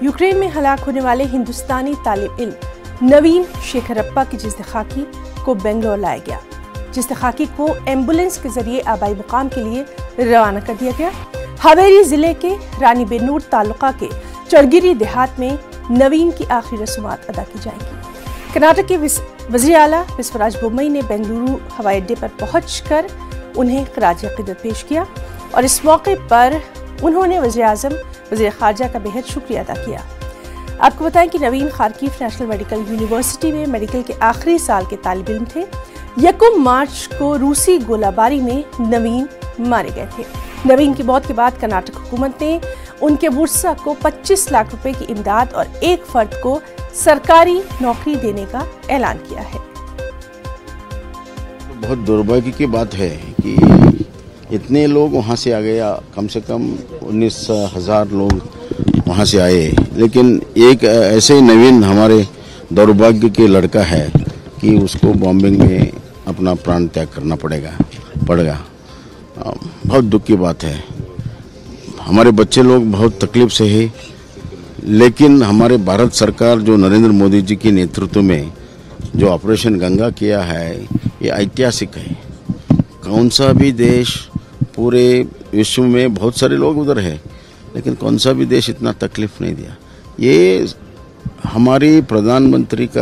Ukraine में हलाक होने वाले हिंदुस्तानी तालिब इल्म नवीन शेखरप्पा की जिस्द खाकी को बेंगलोर लाया गया। जिस्द खाकी को एम्बुलेंस के जरिए आबाई मुकाम के लिए रवाना कर दिया गया। हावेरी जिले के रानी बेनूर तालुका के चढ़गिरी देहात में नवीन की आखिरी रसूमात अदा की जाएंगी। कर्नाटक के वज़ीर आला बसवराज बोम्मई ने बेंगलुरु हवाई अड्डे पर पहुंचकर उन्हें खराज अक़ीदत पेश किया और इस मौके पर उन्होंने वज़ीर आज़म वज़ीर ख़ारजा का बेहद शुक्रिया अदा किया। आपको बताएं कि नवीन खारकीव नेशनल मेडिकल यूनिवर्सिटी में मेडिकल के आखिरी साल के तालिब इल्म थे। 1 मार्च को रूसी गोलाबारी में नवीन मारे गए थे। नवीन की मौत के बाद कर्नाटक हुकूमत ने उनके बुर्सा को 25 लाख रुपए की इमदाद और एक फर्द को सरकारी नौकरी देने का ऐलान किया है। बहुत दुर्भाग्य की बात है कि इतने लोग वहाँ से आ गया, कम से कम 19,000 लोग वहाँ से आए, लेकिन एक ऐसे ही नवीन हमारे दुर्भाग्य के लड़का है कि उसको बॉम्बिंग में अपना प्राण त्याग करना पड़ेगा। बहुत दुख की बात है। हमारे बच्चे लोग बहुत तकलीफ से है, लेकिन हमारे भारत सरकार जो नरेंद्र मोदी जी के नेतृत्व में जो ऑपरेशन गंगा किया है, ये ऐतिहासिक है। कौन सा भी देश पूरे विश्व में, बहुत सारे लोग उधर है, लेकिन कौन सा भी देश इतना तकलीफ नहीं दिया। ये हमारी प्रधानमंत्री का